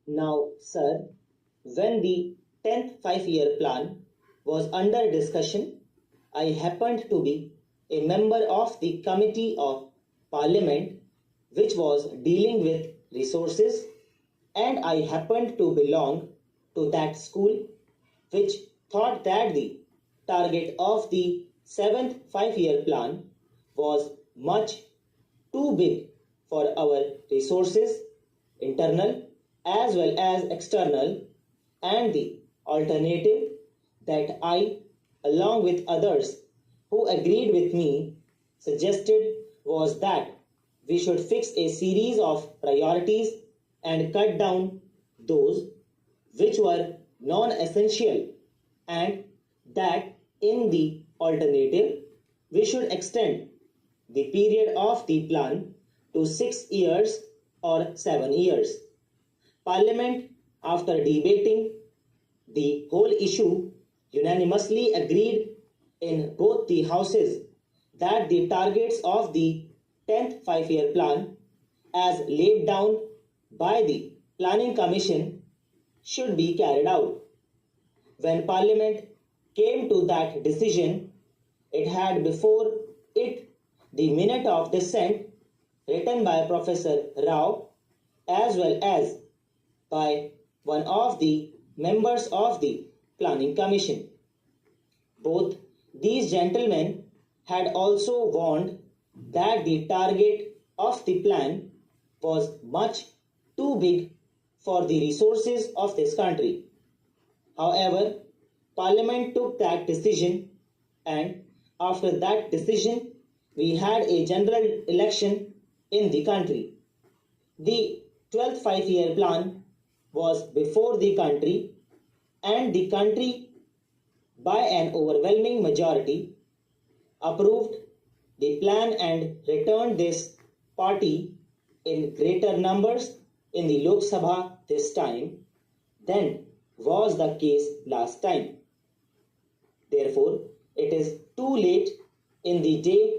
Now, sir, when the 10th five-year plan was under discussion, I happened to be a member of the Committee of Parliament which was dealing with resources, and I happened to belong to that school which thought that the target of the 7th five-year plan was much too big for our resources, internal as well as external, and the alternative that I, along with others who agreed with me, suggested was that we should fix a series of priorities and cut down those which were non essential, and that in the alternative we should extend the period of the plan to 6 years or 7 years. Parliament, after debating the whole issue, unanimously agreed in both the houses that the targets of the 10th five-year plan as laid down by the Planning Commission should be carried out. When Parliament came to that decision, it had before it the minute of dissent written by Professor Rao as well as by one of the members of the Planning Commission. Both these gentlemen had also warned that the target of the plan was much too big for the resources of this country. However, Parliament took that decision, and after that decision, we had a general election in the country. The 12th five-year plan was before the country, and the country, by an overwhelming majority, approved the plan and returned this party in greater numbers in the Lok Sabha this time than was the case last time. Therefore, it is too late in the day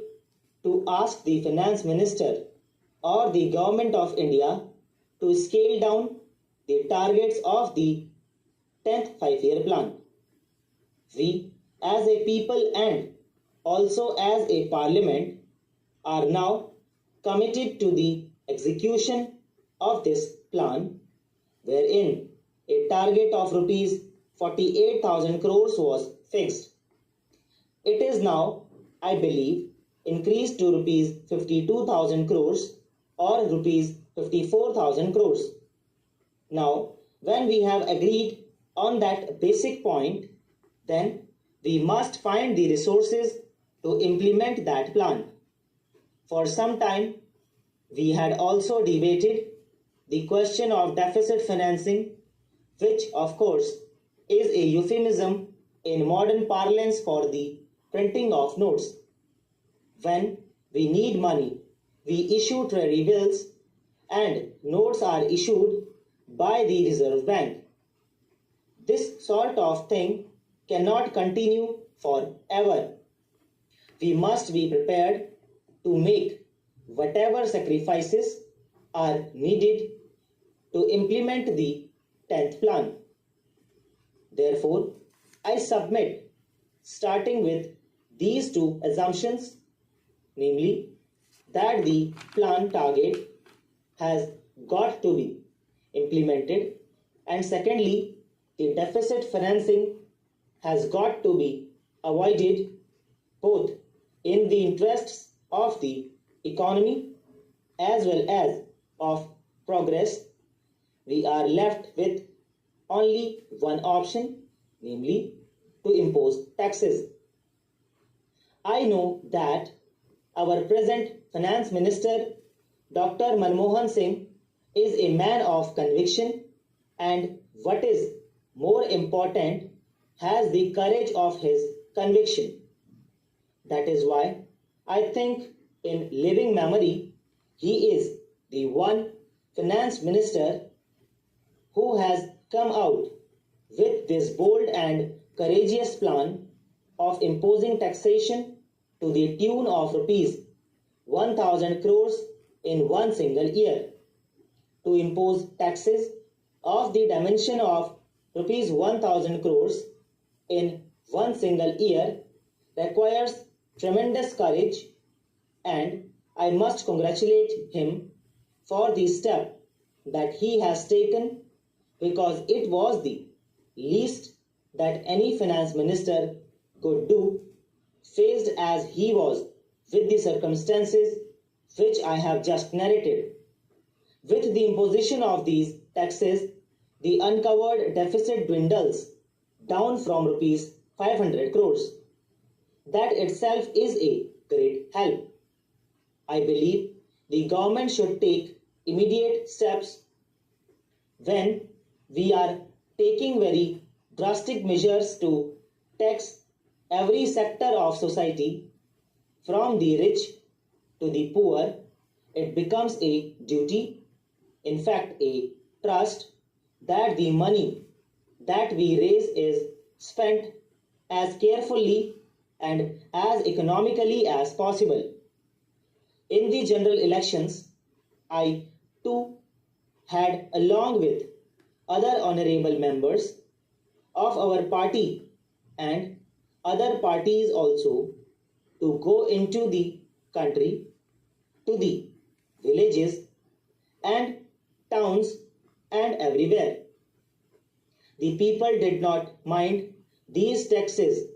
to ask the Finance Minister or the Government of India to scale down the targets of the 10th five-year plan. We, as a people and also as a parliament, are now committed to the execution of this plan, wherein a target of rupees 48,000 crores was fixed. It is now, I believe, increased to rupees 52,000 crores or rupees 54,000 crores. Now, when we have agreed on that basic point, then we must find the resources to implement that plan. For some time, we had also debated the question of deficit financing, which of course is a euphemism in modern parlance for the printing of notes. When we need money, we issue treasury bills, and notes are issued by the Reserve Bank. This sort of thing cannot continue forever. We must be prepared to make whatever sacrifices are needed to implement the 10th plan. Therefore, I submit, starting with these two assumptions, namely that the plan target has got to be implemented, and secondly, the deficit financing has got to be avoided, both in the interests of the economy as well as of progress. We are left with only one option, namely to impose taxes. I know that our present Finance Minister, Dr. Manmohan Singh, is a man of conviction, and what is more important, has the courage of his conviction. That is why I think in living memory he is the one Finance Minister who has come out with this bold and courageous plan of imposing taxation to the tune of rupees 1,000 crores in one single year. To impose taxes of the dimension of rupees 1000 crores in one single year requires tremendous courage, and I must congratulate him for the step that he has taken, because it was the least that any finance minister could do, faced as he was with the circumstances which I have just narrated. With the imposition of these taxes, the uncovered deficit dwindles down from rupees 500 crores. That itself is a great help. I believe the government should take immediate steps when we are taking very drastic measures to tax every sector of society, from the rich to the poor. It becomes a duty, in fact a trust, that the money that we raise is spent as carefully and as economically as possible. In the general elections, I too had, along with other honorable members of our party and other parties also, to go into the country, to the villages and towns and everywhere. The people did not mind these taxes,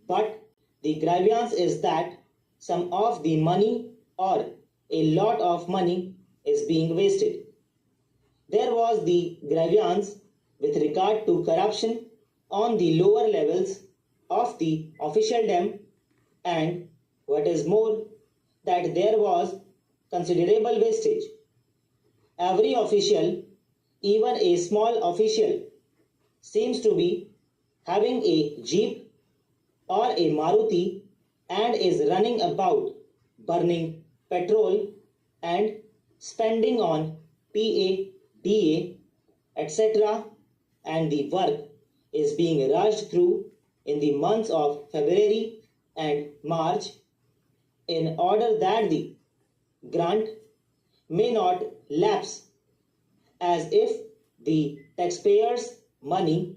but the grievance is that some of the money or a lot of money is being wasted. There was the grievance with regard to corruption on the lower levels of the officialdom, and what is more, that there was considerable wastage. Every official, even a small official, seems to be having a jeep or a Maruti and is running about burning petrol and spending on PA, DA, etc., and the work is being rushed through in the months of February and March in order that the grant may not lapse, as if the taxpayers' money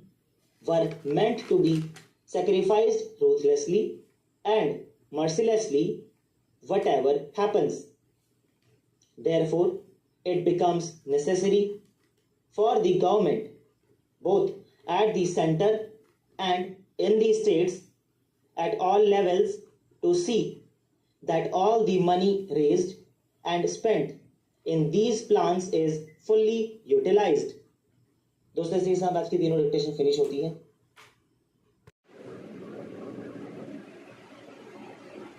were meant to be sacrificed ruthlessly and mercilessly whatever happens. Therefore, it becomes necessary for the government, both at the center and in the states, at all levels, to see that all the money raised and spent in these plans is fully utilized. दोस्तों, इसी के साथ आज की तीनों dictation finish होती है.